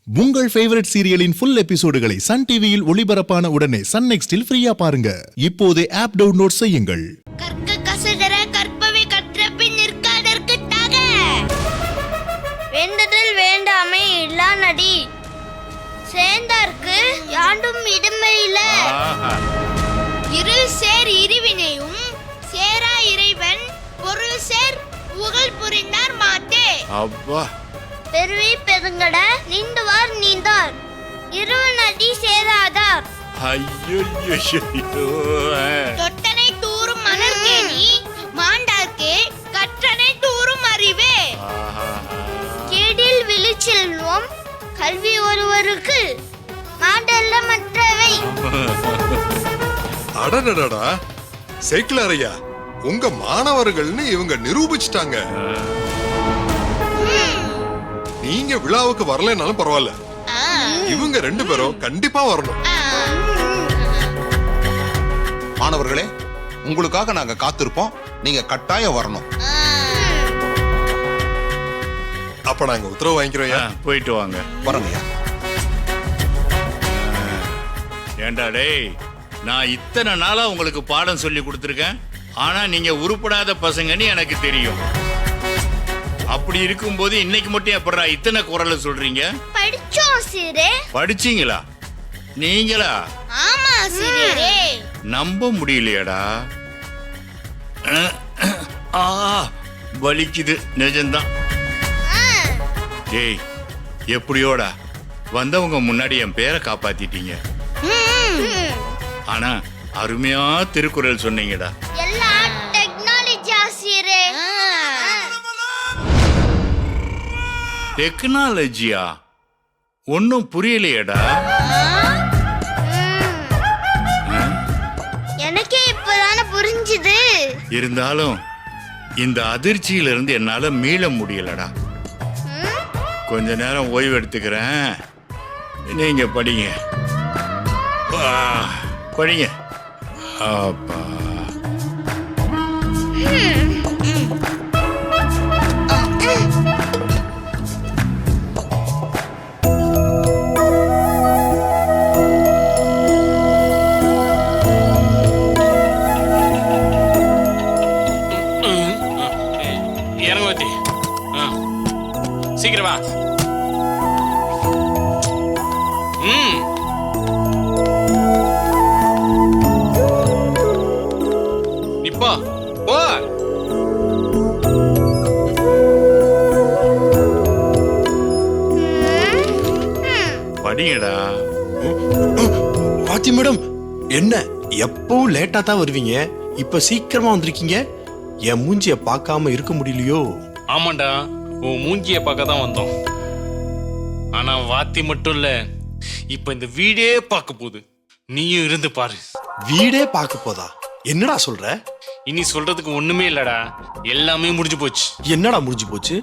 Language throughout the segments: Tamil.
உங்கள் ஃபேவரட் சீரியலின் ஃபுல் எபிசோடுகளை சன் டிவியில் ஒளிபரப்பான உடனே சன் நெக்ஸ்டில் ஃப்ரீயா பாருங்க. இப்போதே ஆப் டவுன்லோட் செய்யுங்கள். கற்க கசடர கற்பவை கற்றபின் நிற்காதற்கு தக வேண்டுதல் வேண்டாமை இல்லா நடி சேர்ந்தார்க்கு யாண்டும் இடமையில இரு சேர் இருவினையும் சேரா இறைவன் பொருள் சேர் புகழ் புரிந்தார் மாட்டே. அப்பா பெருவி பெருங்கட நீண்டுவார் நீந்தார் இருள் நதி சேராதார் ஐயோ தொட்டனை தூரும் மலர்கேணி மாண்டார்க்கே கற்றனை தூரும் அறிவே. கேடில் விழிச்செல்வம் கல்வி ஒருவருக்கு மாண்டல்ல மற்றவை. அடடடடா சைக்கிளாரையா உங்க மாணவர்கள்னு இவங்க நிரூபிச்சிட்டாங்க. நீங்க விழாவுக்கு வரலனாலும் பரவாயில்ல, இவங்க ரெண்டு பேரும் கண்டிப்பா வரணும். மாணவர்களே, உங்களுக்காக நாங்க காத்திருப்போம். நீங்க கட்டாயம் வரணும். அப்ப நாங்க உத்தரவு வாங்கிக்கிறோம். போயிட்டு வாங்க. வரங்கய்யா. ஏண்டா டேய், நான் இத்தனை நாளா உங்களுக்கு பாடம் சொல்லி கொடுத்துருக்கேன். ஆனா நீங்க உருப்படாத பசங்கன்னு எனக்கு தெரியும். அப்படி இருக்கும்போது இன்னைக்கு மட்டும் எப்படா இத்தனை குரலை சொல்றீங்க? படிச்சோம் சிரே. படிச்சீங்களா? நீங்களா? ஆமா சிரே. நம்ப முடியலையாடா. வலிக்குது, நிஜம்தான். ஏய், எப்படியோடா வந்தவங்க முன்னாடி என் பேரை காப்பாத்திட்டீங்க. ஆனா அருமையா திருக்குறள் சொன்னீங்கடா. எல்லாம் டெக்னாலஜி ஆசிரியரே. டெக்னாலஜியா? ஒன்னும் புரியலையேடா. எனக்கே இப்பதானே புரிஞ்சுது. இருந்தாலும் இந்த அதிர்ச்சியில இருந்து என்னால மீள முடியலடா. கொஞ்ச நேரம் ஓய்வு எடுத்துக்கிறேன். நீங்க படிங்க. படிங்க. அப்பா சீக்கிரம் வா. இப்போ போ. படிங்கடா. பாத்தி மேடம், என்ன எப்பவும் லேட்டா தான் வருவீங்க, இப்ப சீக்கிரமா வந்திருக்கீங்க. என் மூஞ்சிய பார்க்காம இருக்க முடியலையோ? ஆமாண்டா, உன் மூஞ்சிய பார்க்க தான் வந்தோம். ஆனா வாத்தி மட்டும் இல்ல, இப்ப இந்த வீடே பார்க்க போகுது. நீயும் இருந்து பாரு. வீடே பார்க்க போதா? என்னடா சொல்ற? இனி சொல்றதுக்கு ஒண்ணுமே இல்லடா, எல்லாமே முடிஞ்சு போச்சு. என்னடா முடிஞ்சு போச்சு?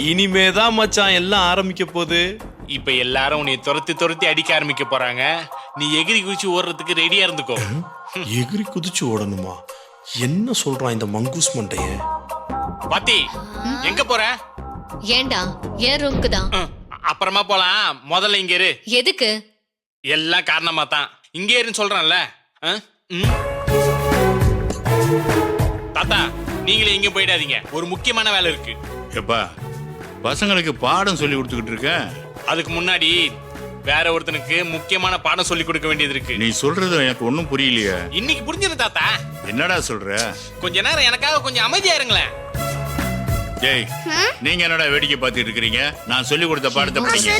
இனிமேதான் மச்சான் எல்லாம் ஆரம்பிக்க போகுது. இப்ப எல்லாரும் உன்னை துரத்தி துரத்தி அடிக்க ஆரம்பிக்க போறாங்க. நீ எகிரி குதிச்சு ஓடுறதுக்கு ரெடியா இருந்துக்கோ. எகிரி குதிச்சு ஓடணுமா? என்ன சொல்றான் இந்த மங்கூஸ் மண்டைய? பாத்தி, எங்க போற? ஏண்டா, ஏன் ரூம்க்கு தான். அப்புறமா போலாம், முதல்ல இங்க இரு. எதுக்கு? எல்லாம் காரணமா தான். இங்கே இருன்னு சொல்றான்ல. தாத்தா, நீங்களே எங்க போயிடாதீங்க, ஒரு முக்கியமான வேலை இருக்கு. எப்பா, பசங்களுக்கு பாடம் சொல்லி கொடுத்துக்கிட்டு இருக்க. அதுக்கு முன்னாடி வேற ஒருத்தனுக்கு முக்கியமான பாடம் சொல்லி கொடுக்க வேண்டியது இருக்கு. நீ சொல்றது எனக்கு ஒன்னும் புரியலையே. இன்னைக்கு புரிஞ்சிரு தாத்தா. என்னடா சொல்ற? கொஞ்ச நேரம் எனக்காக கொஞ்சம் அமைதியா இருங்களேன். டேய், நீங்க என்னடா வேடிக்கை பார்த்துட்டு இருக்கீங்க? நான் சொல்லி கொடுத்த பாடத்தை படிங்க.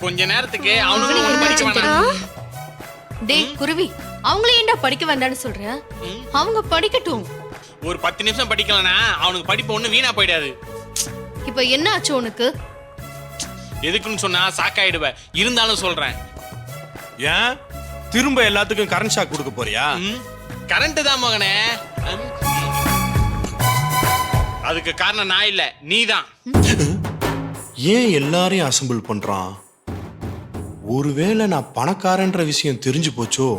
கொஞ்ச நேரத்துக்கு அவனுக்கு படிக்க வேணாம். டேய் குருவி, அவங்கள ஏண்டா படிக்க வேண்டாம்னு சொல்ற? அவங்க படிக்கட்டும். ஒரு 10 நிமிஷம் படிக்கலனா அவனுக்கு படிப்பு ஒண்ணு வீணா போயிடாது. இப்ப என்ன ஆச்சு உனக்கு? எதுக்குன்னு சொன்னா சாக்காயிடுவ. இருந்தாலும் சொல்றேன். ஏன் திரும்ப எல்லாத்துக்கும் கரண்ட் ஷாக் கொடுக்க போறியா? கரண்ட் தான் மகனே. அதுக்கு காரணம் நான் இல்ல, நீதான். ஏன் எல்லாரையும் அசம்பிள் பண்றான்? ஒருவேளை நான் பணக்காரன்ற விஷயம் தெரிஞ்சு போச்சோ?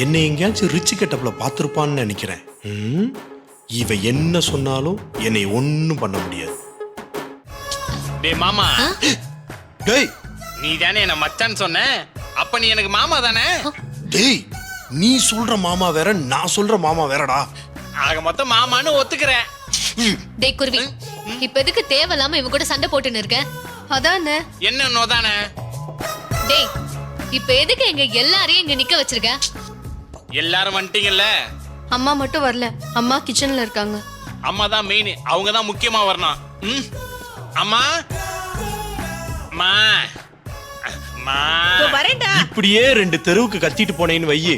என்னை எங்கேயாச்சும் ரிச்சு கெட்டப்ல பார்த்திருப்பான்னு நினைக்கிறேன். இவ என்ன சொன்னாலும் என்னை ஒன்னும் பண்ண முடியாது. டேய் மாமா, டேய் நீ தானே என்ன மச்சான்னு சொன்ன, அப்ப நீ எனக்கு மாமா தானே? டேய் நீ சொல்ற மாமா வேற, நான் சொல்ற மாமா வேறடா. ஆக மொத்தம் மாமான்னு ஒத்துக்கிறேன். டேய் குருவி, இப்ப எதுக்கு தேவையில்லாம இவ கூட சண்டை போட்டுன்னு இருக்க? அதானே. என்ன நோதானே? டேய் இப்ப எதுக்கு எங்க எல்லாரையும் இங்க நிக்க வச்சிருக்க? எல்லாரும் வந்துட்டீங்கல்ல. அம்மா மட்டும் வரல, அம்மா கிச்சன்ல இருக்காங்க. அம்மா தான் மெயின், அவங்க தான் முக்கியமா வரணும். ம்? அம்மா அம்மா அம்மா. வரேன்டா. இப்படியே 2 தெருவுக்கு கத்திட்டு போனேன்னு வையி,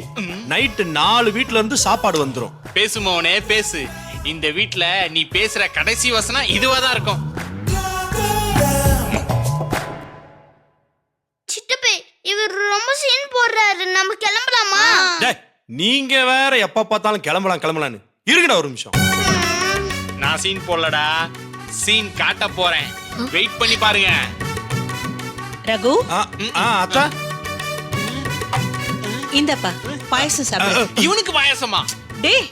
நைட்டு 4 வீட்ல இருந்து சாப்பாடு வந்துரும். பேசு மோனே பேசு. இந்த வீட்ல நீ பேசுற கடைசி வசனம் இதுவாதான் இருக்கும். சித்தப்பே இவர் ரொம்ப சீன் போடுறாரு, நம்ம கிளம்பலாமா? டேய் நீங்க வேற எப்ப பார்த்தாலும் கிளம்பலான்னு இருக்குடா ஒரு நிமிஷம். நான் சீன் போடலடா, சீன் காட்ட போறேன். வெயிட் பண்ணி பாருங்க. ரகு, அத்தா இந்தப்பா பாயசம் சாப்பிடு. இவனுக்கு பாயசமா? டேய்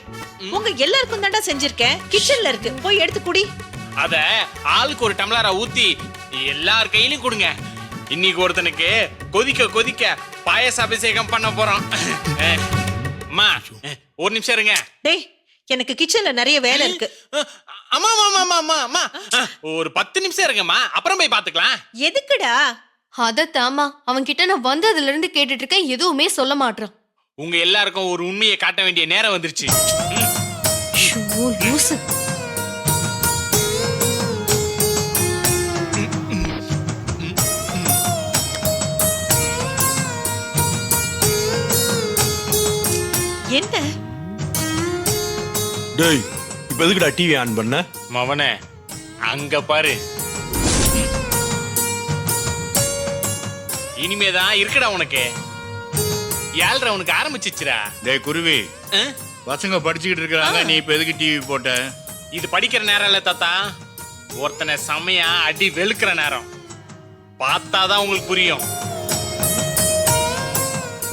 உங்க எல்லாருக்கும் தாண்டா செஞ்சிருக்கேன், கிச்சன்ல இருக்கு, போய் எடுத்து குடி. அத ஆளுக்கு ஒரு டம்ளரா ஊத்தி எல்லார் கையிலயும் கொடுங்க. இன்னைக்கு ஒருத்தனுக்கு கொதிக்க கொதிக்க பாயச அபிஷேகம் பண்ண போறோம். அம்மா ஒரு நிமிஷம் இருங்க. டேய் எனக்கு கிச்சன்ல நிறைய வேலை இருக்கு. அம்மா அம்மா அம்மா அம்மா அம்மா ஒரு 10 நிமிஷம் இருங்கம்மா, அப்புறம் போய் பாத்துக்கலாம். எதுக்குடா? அதத்தாமா அவன் கிட்ட நான் வந்ததுல இருந்து கேட்டுட்டு இருக்கேன், எதுவுமே சொல்ல மாட்டான். உங்க எல்லாருக்கும் ஒரு உண்மையை காட்ட வேண்டிய நேரம் வந்துருச்சு. ஐயோ, லூசு. என்ன? டேய் இப்ப எதுக்குடா டிவி ஆன் பண்ண? மவனே அங்க பாரு, இனிமேதான் இருக்குடா உனக்கு. ஏழ்ற உனக்கு ஆரம்பிச்சிச்சுடா. டேய் குருவி, பசங்க படிச்சுக்கிட்டு இருக்காங்க, நீ இப்ப எதுக்கு டிவி போட்ட? இது படிக்கிற நேரம் இல்ல தாத்தா, ஒருத்தனை செமையா அடி வெளுக்கிற நேரம். பார்த்தாதான் உங்களுக்கு புரியும்.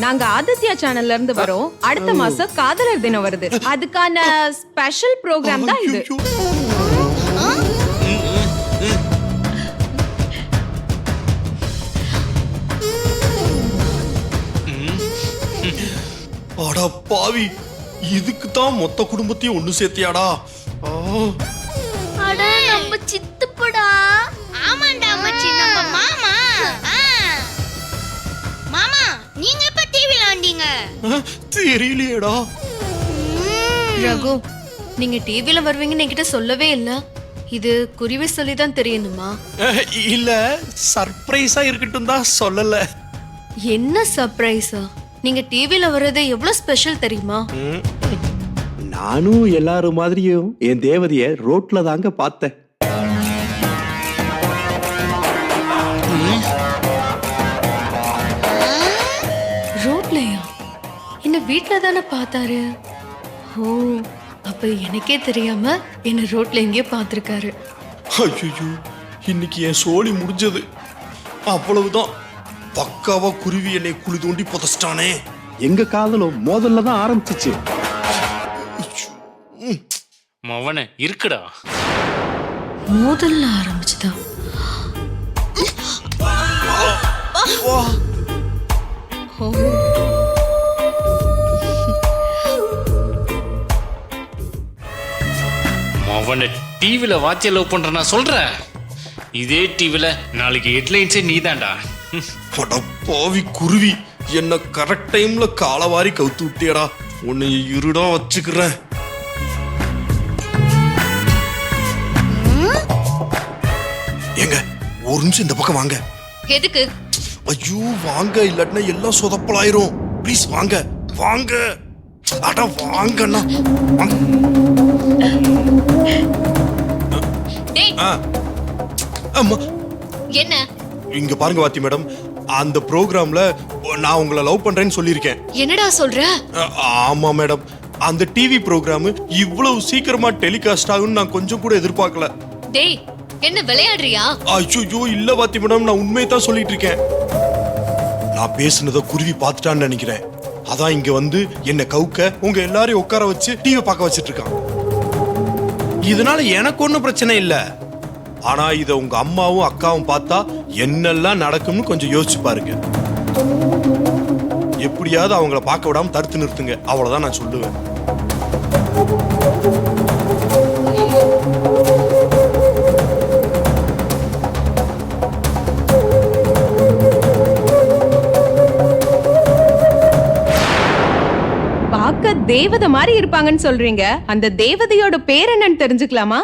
நாங்க ஆதித்யா சேனல்ல இருந்து வரோம். அடுத்த மாசம் காதலர் தினம் வருது, அதுக்கான ஸ்பெஷல் ப்ரோக்ராம் தான் இது. அடா பாவி, இதுக்கு தான் மொத்த குடும்பத்தையும் ஒண்ணு சேர்த்தியாடா? அட நம்ம சித்தப்படா. ஆமாண்டா மச்சி, நம்ம மாமா. மாமா நீங்க எப்ப டிவில வந்தீங்க? தெரியலையேடா. ரகு, நீங்க டிவில வருவீங்கன்னு என்கிட்ட சொல்லவே இல்ல. இது குருவி சொல்லிதான் தெரியணுமா? இல்ல சர்ப்ரைஸா இருக்கட்டும் தான் சொல்லல. என்ன சர்ப்ரைஸா? நீங்க டிவில வர்றது எவ்வளவு ஸ்பெஷல் தெரியுமா? நானும் எல்லாரும் மாதிரியும் என் தேவதைய ரோட்ல தாங்க பார்த்தேன். ரோட்லயா? என்ன வீட்ல தானே பார்த்தாரு? ஓ, அப்ப எனக்கே தெரியாம என்ன ரோட்ல எங்கேயோ பார்த்திருக்காரு. ஐயோ, இன்னைக்கு என் சோலி முடிஞ்சது. அவ்வளவுதான், பக்காவா குருவி என்னை குழி தோண்டி புதைச்சிட்டானே. எங்க காதலும் மோதல்ல தான் ஆரம்பிச்சிச்சு. மவனே இருக்குடா. மோதல்ல ஆரம்பிச்சுதா? ஓ. மவனே டிவில வாட்சிய லவ் பண்ற நான் சொல்றேன். இதே டிவில நாளைக்கு ஹெட்லைன்ஸே நீதான்டா. அட பாவி குருவி, என்ன கரெக்ட் டைம்ல காலவாரி கவுத்து விட்டியடா. உன்னை இருடா வச்சுக்கிறேன். ஏங்க ஒரு நிமிஷம் இந்த பக்கம் வாங்க. எதுக்கு? ஐயோ வாங்க, இல்லாட்டினா எல்லாம் சொதப்பலாயிரும். ப்ளீஸ் வாங்க வாங்க. அட வாங்கண்ணா. டேய், அம்மா என்ன? இங்க பாருங்க வாத்தி மேடம், அந்த ப்ரோக்ராம்ல நான் உங்களை லவ் பண்றேன்னு சொல்லியிருக்கேன். என்னடா சொல்ற? ஆமா மேடம், அந்த டிவி ப்ரோக்ராம் இவ்வளவு சீக்கிரமா டெலிகாஸ்ட் ஆகும்னு நான் கொஞ்சம் கூட எதிர்பார்க்கல. டேய் என்ன விளையாடுறியா? ஐயோ இல்ல வாத்தி மேடம், நான் உண்மையை தான் சொல்லிட்டு இருக்கேன். நான் பேசுனத குருவி பார்த்துட்டான்னு நினைக்கிறேன். அதான் இங்க வந்து என்ன கவுக்க உங்க எல்லாரையும் உட்கார வச்சு டிவி பார்க்க வச்சிட்டு இருக்கான். இதனால எனக்கு ஒன்றும் பிரச்சனை இல்ல. ஆனா இத உங்க அம்மாவும் அக்காவும் பார்த்தா என்னெல்லாம் நடக்கும்னு கொஞ்சம் யோசிச்சு பாருங்க. எப்படியாவது அவங்கள பார்க்க விடாம தடுத்து நிறுத்துங்க, அவ்வளவுதான் நான் சொல்லுவேன். பார்க்க தேவதை மாதிரி இருப்பாங்கன்னு சொல்றீங்க. அந்த தேவதையோட பேர் என்னன்னு தெரிஞ்சுக்கலாமா?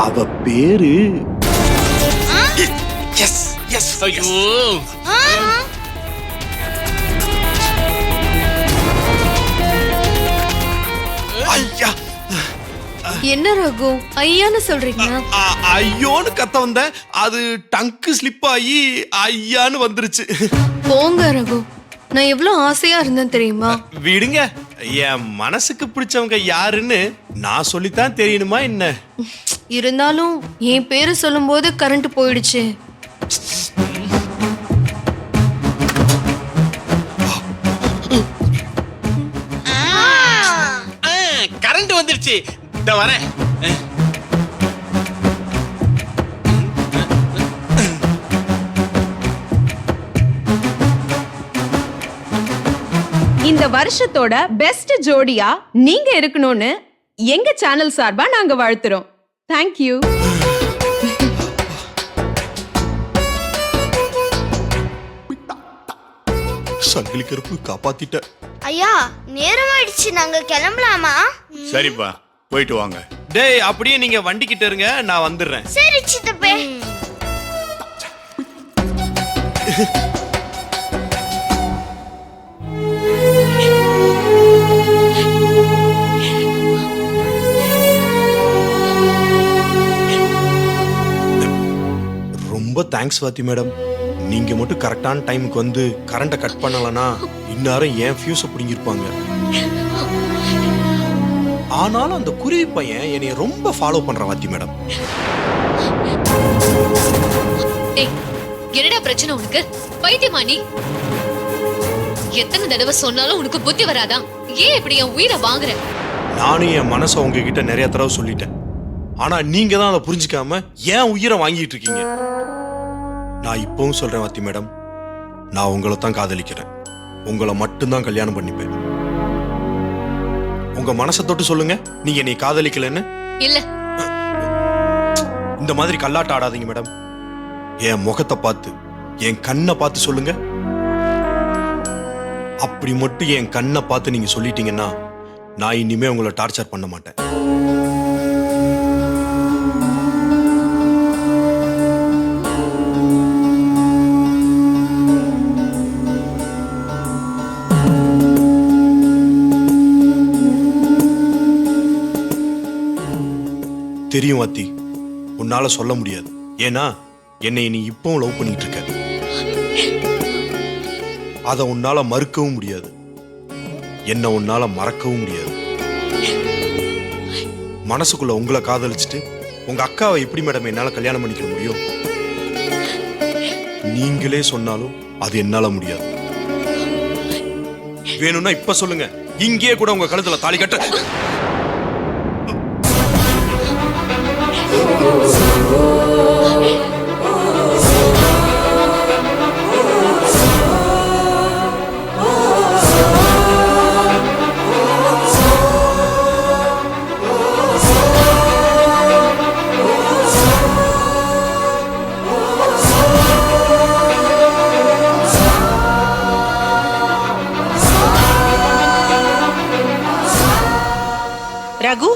அவ பேரு ஐயோ ஐயா, என்ன ரகு ஐயான்னு சொல்றீங்க? ஐயோன்னு கத்த வந்தேன், அது டங்கு ஸ்லிப் ஆகி ஐயான்னு வந்துருச்சு. போங்க ரகு, நான் எவ்வளவு ஆசையா இருந்தேன் தெரியுமா? விடுங்க, என் மனசுக்கு பிடிச்சவங்க யாருன்னு நான் சொல்லித்தான் தெரியணுமா என்ன? இருந்தாலும் என் பேரு சொல்லும்போது கரண்ட் போயிடுச்சு. கரண்ட் வந்துருச்சு, இந்த வரேன். இந்த வருஷத்தோட பெஸ்ட் ஜோடியா நீங்க இருக்கணும்னு எங்க சேனல் சார்பா நாங்க வாழ்த்துறோம். தேங்க்யூ. சங்கிலி கருப்பு காப்பாத்திட்ட. ஐயா நேரமாயிடுச்சு, நாங்க கிளம்பலாமா? சரிப்பா, போயிட்டு வாங்க. டேய், அப்படியே நீங்க வண்டி கிட்ட இருங்க, நான் வந்துடுறேன். சரி சித்தப்பே. ரொம்ப தேங்க்ஸ் வாத்தி மேடம். நீங்க மட்டும் கரெக்டான டைமுக்கு வந்து கரண்ட்டை கட் பண்ணலனா இந்நேரம் ஏன் ஃபியூஸை பிடிங்கிருப்பாங்க. ஆனாலும் அந்த குருவி பையன் என்னைய ரொம்ப ஃபாலோ பண்ற வாத்தி மேடம். என்னடா பிரச்சனை உனக்கு? பைத்தியமா நீ? எத்தனை தடவை சொன்னாலும் உனக்கு புத்தி வராதா? ஏன் இப்படி என் உயிரை வாங்குற? நானும் என் மனசை உங்ககிட்ட நிறைய தடவை சொல்லிட்டேன், ஆனா நீங்க தான் அதை புரிஞ்சுக்காம ஏன் உயிரை வாங்கிட்டு இருக்கீங்க. நான் இப்பவும் சொல்றேன் வாத்தி மேடம், நான் உங்களை தான் காதலிக்கிறேன், உங்களை மட்டும்தான் கல்யாணம் பண்ணிப்பேன். உங்க மனசை தொட்டு சொல்லுங்க, நீங்க என்னை காதலிக்கலன்னு. இல்ல, இந்த மாதிரி கல்லாட்ட ஆடாதீங்க மேடம். என் முகத்தை பார்த்து, என் கண்ணை பார்த்து சொல்லுங்க. அப்படி மட்டும் என் கண்ணை பார்த்து நீங்க சொல்லிட்டீங்கன்னா நான் இனிமே உங்களை டார்ச்சர் பண்ண மாட்டேன். தெரியும் வாத்தி, உன்னால சொல்ல முடியாது. ஏன்னா என்னை நீ இப்பவும் லவ் பண்ணிட்டு இருக்க. அதை உன்னால மறுக்கவும் முடியாது, என்ன உன்னால மறக்கவும் முடியாது. மனசுக்குள்ள உங்களை காதலிச்சுட்டு உங்க அக்காவை எப்படி மேடம் என்னால கல்யாணம் பண்ணிக்க முடியும்? நீங்களே சொன்னாலும் அது என்னால முடியாது. வேணும்னா இப்ப சொல்லுங்க, இங்கேயே கூட உங்க கழுத்துல தாலி கட்ட. ரகு,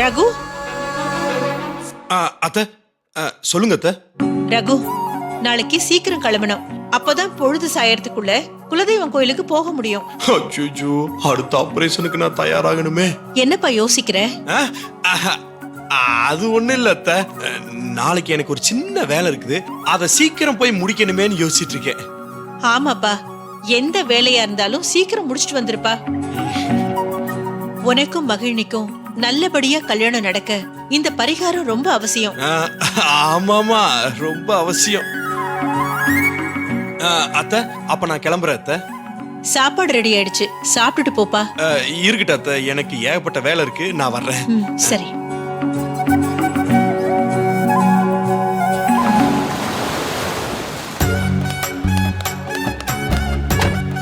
ரகு, அத்தை, சொல்லுங்க அத்தை. ரகு, நாளைக்கு சீக்கிரம் கிளம்பணும், அப்பதான் பொழுது சாயறதுக்குள்ள குலதெய்வம் கோயிலுக்கு போக முடியும். அச்சோ, அடுத்த ஆபரேஷனுக்கு நான் தயாராகணுமே. என்னப்பா யோசிக்கிற? அது ஒண்ணு இல்ல அத்தை. நாளைக்கு எனக்கு ஒரு சின்ன வேலை இருக்குது, அதை சீக்கிரம் போய் முடிக்கணுமேன்னு யோசிச்சுட்டு இருக்கேன். ஆமாப்பா, எந்த வேலையா இருந்தாலும் சீக்கிரம் முடிச்சிட்டு வந்துருப்பா. உனக்கும் மகிழ்னிக்கும் நல்லபடியா கல்யாணம் நடக்க இந்த பரிகாரம் ரொம்ப அவசியம். ஆமாமா, ரொம்ப அவசியம். அத்தை, அப்ப நான் கிளம்புறேன் அத்தை. சாப்பாடு ரெடி ஆயிடுச்சு, சாப்பிட்டுட்டு போப்பா. இருக்கட்டும் அத்தை, எனக்கு ஏகப்பட்ட வேலை இருக்கு, நான் வர்றேன். சரி.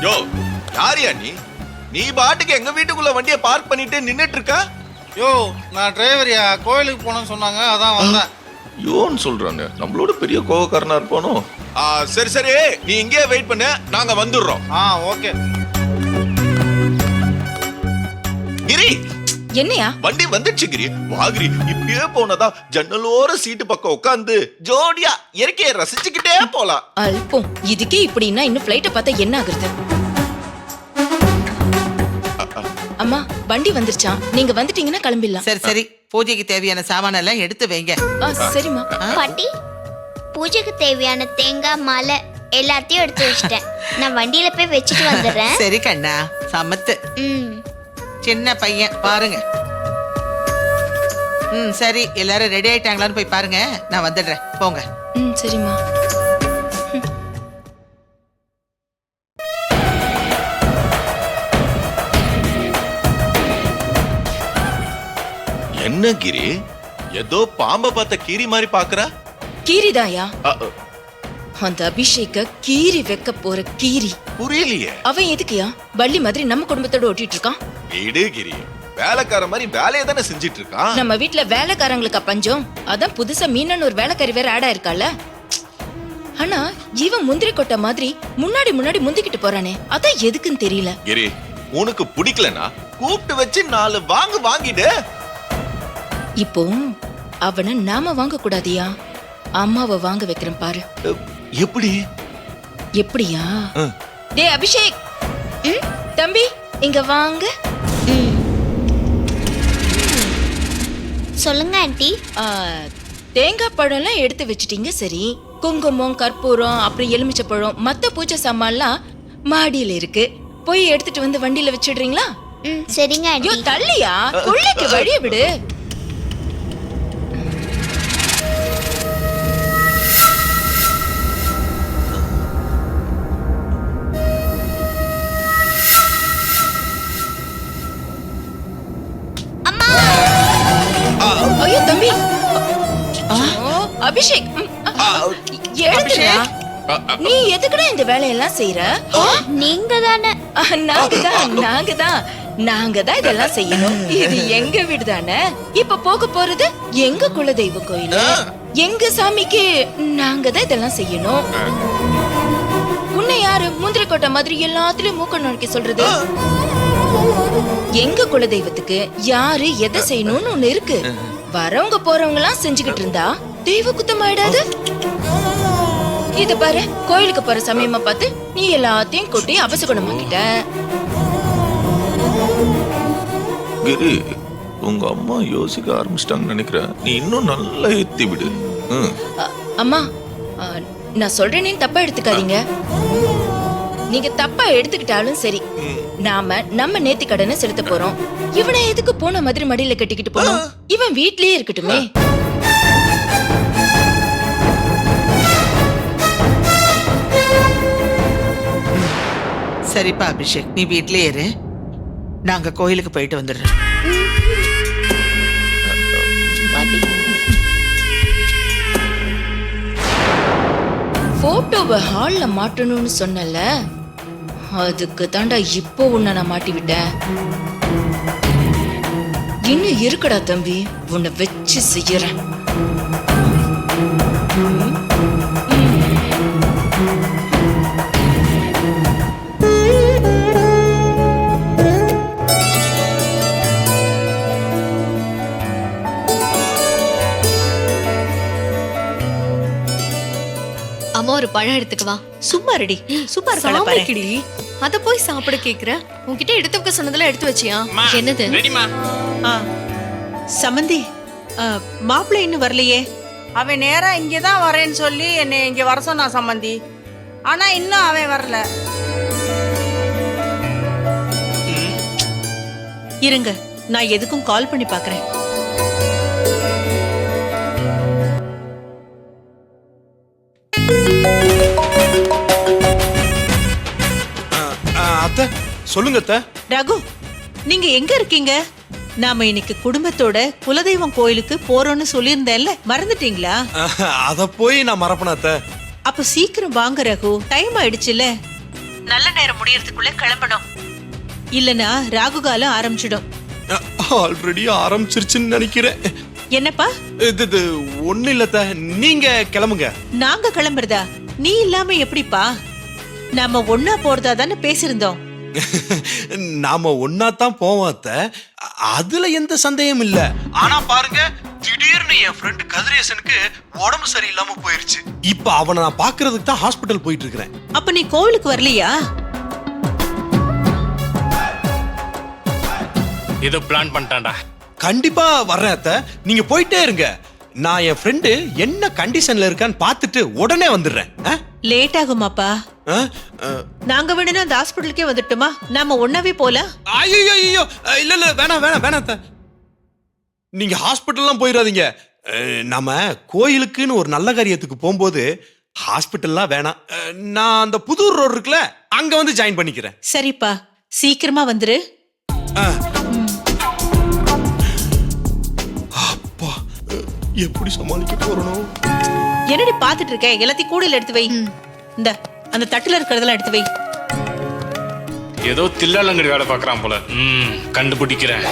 யோ, யாரியா நீ பாட்டுக்கு எங்க வீட்டுக்குள்ள வண்டியை பார்க் பண்ணிட்டு நின்னுட்டு இருக்க? யோ, நான் டிரைவரியா, கோயிலுக்கு போனோம்னு சொன்னாங்க, அதான் வந்தேன். யோன்னு சொல்றாங்க, நம்மளோட பெரிய கோவக்காரனா இருப்பானோ? சரி சரி, நீ இங்கேயே வெயிட் பண்ணு, நாங்க வந்துடுறோம். ஓகே. கிரி, என்னையா வண்டி வந்துடுச்சு கிரி. வாகிரி, இப்பயே போனதா ஜன்னலோர சீட்டு பக்கம் உட்காந்து ஜோடியா இயற்கையை ரசிச்சுக்கிட்டே போலாம். அல்பம், இதுக்கே இப்படின்னா இன்னும் ஃப்ளைட்டை பார்த்தா என்ன ஆகுறது? அம்மா, வண்டி வந்துருச்சான், நீங்க வந்துட்டீங்கன்னா கிளம்பிடலாம். சரி சரி, பூஜைக்கு தேவையான சாமான எல்லாம் எடுத்து வைங்க. சரிம்மா. பாட்டி, பூஜைக்கு தேவையான தேங்காய் மாலை எல்லாத்தையும் எடுத்து வச்சிட்டேன். நான் வண்டியில போய் வச்சுட்டு வந்துடுறேன். சரி கண்ணா, சமத்து. சின்ன பையன் பாருங்க. சரி, எல்லாரும் ரெடி ஆயிட்டாங்களான்னு போய் பாருங்க, நான் வந்துடுறேன், போங்க. சரிம்மா. என்ன கிரி, ஏதோ பாம்ப பார்த்த கீரி மாதிரி பாக்குற? கீரிதாயா? அந்த அபிஷேக கீரி வைக்க போற கீரி. புரியலையே. அவன் எதுக்குயா வள்ளி மாதிரி நம்ம குடும்பத்தோட ஓட்டிட்டு இருக்கான்? வீடு கிரி, வேலைக்கார மாதிரி வேலையை தானே செஞ்சிட்டு இருக்கான். நம்ம வீட்டுல வேலைக்காரங்களுக்கு பஞ்சம், அதான் புதுசா மீனன்னு ஒரு வேலைக்காரி வேற ஆடா இருக்கால. ஆனா இவன் முந்திரி கொட்டை மாதிரி முன்னாடி முன்னாடி முந்திக்கிட்டு போறானே, அதான் எதுக்குன்னு தெரியல. கிரி, உனக்கு பிடிக்கலனா கூப்பிட்டு வச்சு 4 வாங்கிடு. இப்போ அவனை நாம வாங்க கூடாதியா, அம்மாவை வாங்க வைக்கிறேன் பாரு. எப்படி? எப்படியா? டே அபிஷேக், தம்பி இங்க வாங்க. சொல்லுங்க ஆண்டி. தேங்காய் பழம் எல்லாம் எடுத்து வச்சிட்டீங்க, சரி. குங்குமம், கற்பூரம், அப்புறம் எலுமிச்சை பழம், மத்த பூஜை சாமான்லாம் மாடியில இருக்கு, போய் எடுத்துட்டு வந்து வண்டியில வச்சிடுறீங்களா? சரிங்க ஆண்டி. தள்ளியா, கொள்ளைக்கு வழிய விடு. ஐயோ தம்பி, அபிஷேக், எழுந்துடா. நீ எதுக்குடா இந்த வேலையெல்லாம் செய்யற? நீங்க தானே. நாங்க தான் இதெல்லாம் செய்யணும். இது எங்க வீடு தானே. இப்ப போக போறது எங்க குலதெய்வ கோயில், எங்க சாமிக்கு நாங்க தான் இதெல்லாம் செய்யணும். உன்னை யாரு முந்திரி கொட்டை மாதிரி எல்லாத்துலயும் மூக்க நுழைக்க சொல்றது? எங்க குலதெய்வத்துக்கு யாரு எதை செய்யணும்னு ஒண்ணு இருக்கு. வரவங்க போறவங்க எல்லாம் செஞ்சுக்கிட்டு இருந்தா தெய்வ குத்தம் ஆயிடாது. இது பாரு, கோயிலுக்கு போற சமயமா பார்த்து நீ எல்லாத்தையும் கொட்டி அபசகுணமாக்கிட்ட. கிரி, உங்க அம்மா யோசிக்க ஆரம்பிச்சிட்டாங்கன்னு நினைக்கிறேன். நீ இன்னும் நல்லா ஏத்தி விடு. அம்மா, நான் சொல்றேன்னு தப்பா எடுத்துக்காதீங்க. நீங்க தப்பா எடுத்துக்கிட்டாலும் சரி, நாம நம்ம நேர்த்தி கடனை செலுத்த போறோம். இவனை எதுக்கு போன மாதிரி மடியில கட்டிக்கிட்டு போனோம்? இவன் வீட்லயே இருக்கட்டுமே. சரிப்பா அபிஷேக், நீ வீட்லயே இரு, நாங்க கோயிலுக்கு போயிட்டு வந்துடுறோம். போட்டோவை ஹால்ல மாட்டணும்னு சொன்னல, அதுக்கு தாண்டா இப்போ உன்னை நான் மாட்டி விட்டேன். இன்னும் இருக்குடா தம்பி, உன்னை வச்சு செய்யறேன். அம்மா ஒரு பழம் எடுத்துக்குவா. சும்மா ரெடி, சூப்பர் சாப்பிடுடி. அத போய் சாப்பிட கேக்குற? உன்கிட்ட எடுத்து வைக்க சொன்னதெல்லாம் எடுத்து வச்சியா? என்னது? ரெடிமா? சமந்தி, மாப்பிள்ளை இன்னும் வரலையே? அவன் நேரா இங்கதான் வரேன்னு சொல்லி என்னை இங்க வர சொன்னா சம்பந்தி. ஆனா இன்னும் அவன் வரல. இருங்க, நான் எதுக்கும் கால் பண்ணி பாக்குறேன். அத்தை சொல்லுங்க அத்தை. ரகு, நீங்க எங்க இருக்கீங்க? நாம இன்னைக்கு குடும்பத்தோட குலதெய்வம் கோயிலுக்கு போறோம்னு சொல்லியிருந்தேன்ல, மறந்துட்டீங்களா? அத போய் நான் மறப்பேன் அத்தை. அப்ப சீக்கிரம் வாங்க ரகு, டைம் ஆயிடுச்சுல. நல்ல நேரம் முடியறதுக்குள்ள கிளம்பணும், இல்லனா ராகுகாலம் ஆரம்பிச்சிடும். ஆல்ரெடி ஆரம்பிச்சிருச்சுன்னு நினைக்கிறேன். என்னப்பா? இது ஒண்ணு இல்ல அத்தை, நீங்க கிளம்புங்க. நாங்க கிளம்புறதா? நீ இல்லாம எப்படிப்பா? நாம ஒன்னா போறதா தானே பேசிருந்தோம். நாம ஒன்னா தான் போவோம் அத்தை, அதுல எந்த சந்தேகம் இல்ல. ஆனா பாருங்க, திடீர்னு என் ஃப்ரெண்ட் கதிரேசனுக்கு உடம்பு சரியில்லாம போயிருச்சு. இப்ப அவனை நான் பாக்குறதுக்கு தான் ஹாஸ்பிட்டல் போயிட்டு இருக்கிறேன். அப்ப நீ கோவிலுக்கு வரலையா? ஏதோ பிளான் பண்ணிட்டான்டா. கண்டிப்பா வர்றேன் அத்தை, நீங்க போயிட்டே இருங்க. நான் என் ஃப்ரெண்டு என்ன கண்டிஷன்ல இருக்கான்னு பார்த்துட்டு உடனே வந்துடுறேன். லேட் ஆகுமாப்பா? நாங்க வேணும்னா அந்த ஹாஸ்பிட்டலுக்கே வந்துட்டுமா? நாம ஒன்னாவே போல. ஐயோ இல்ல இல்ல, வேணாம் வேணாம் வேணாம் அத்தை. நீங்க ஹாஸ்பிட்டல்லாம் போயிடாதீங்க. நாம கோயிலுக்குன்னு ஒரு நல்ல காரியத்துக்கு போகும்போது ஹாஸ்பிட்டல்லாம் வேணாம். நான் அந்த புதூர் ரோடு இருக்குல்ல, அங்க வந்து ஜாயின் பண்ணிக்கிறேன். சரிப்பா, சீக்கிரமா வந்துரு. அப்பா, எப்படி சமாளிக்க போறணும்? என்னடி பாத்துட்டு இருக்க? எல்லாத்தையும் கூடையில எடுத்து வை. இந்த அந்த தட்டுல இருக்கிறதெல்லாம் எடுத்து வை. ஏதோ தில்லாலங்கடி வேலை பார்க்கறான் போல. கண்டுபிடிக்கிறேன்.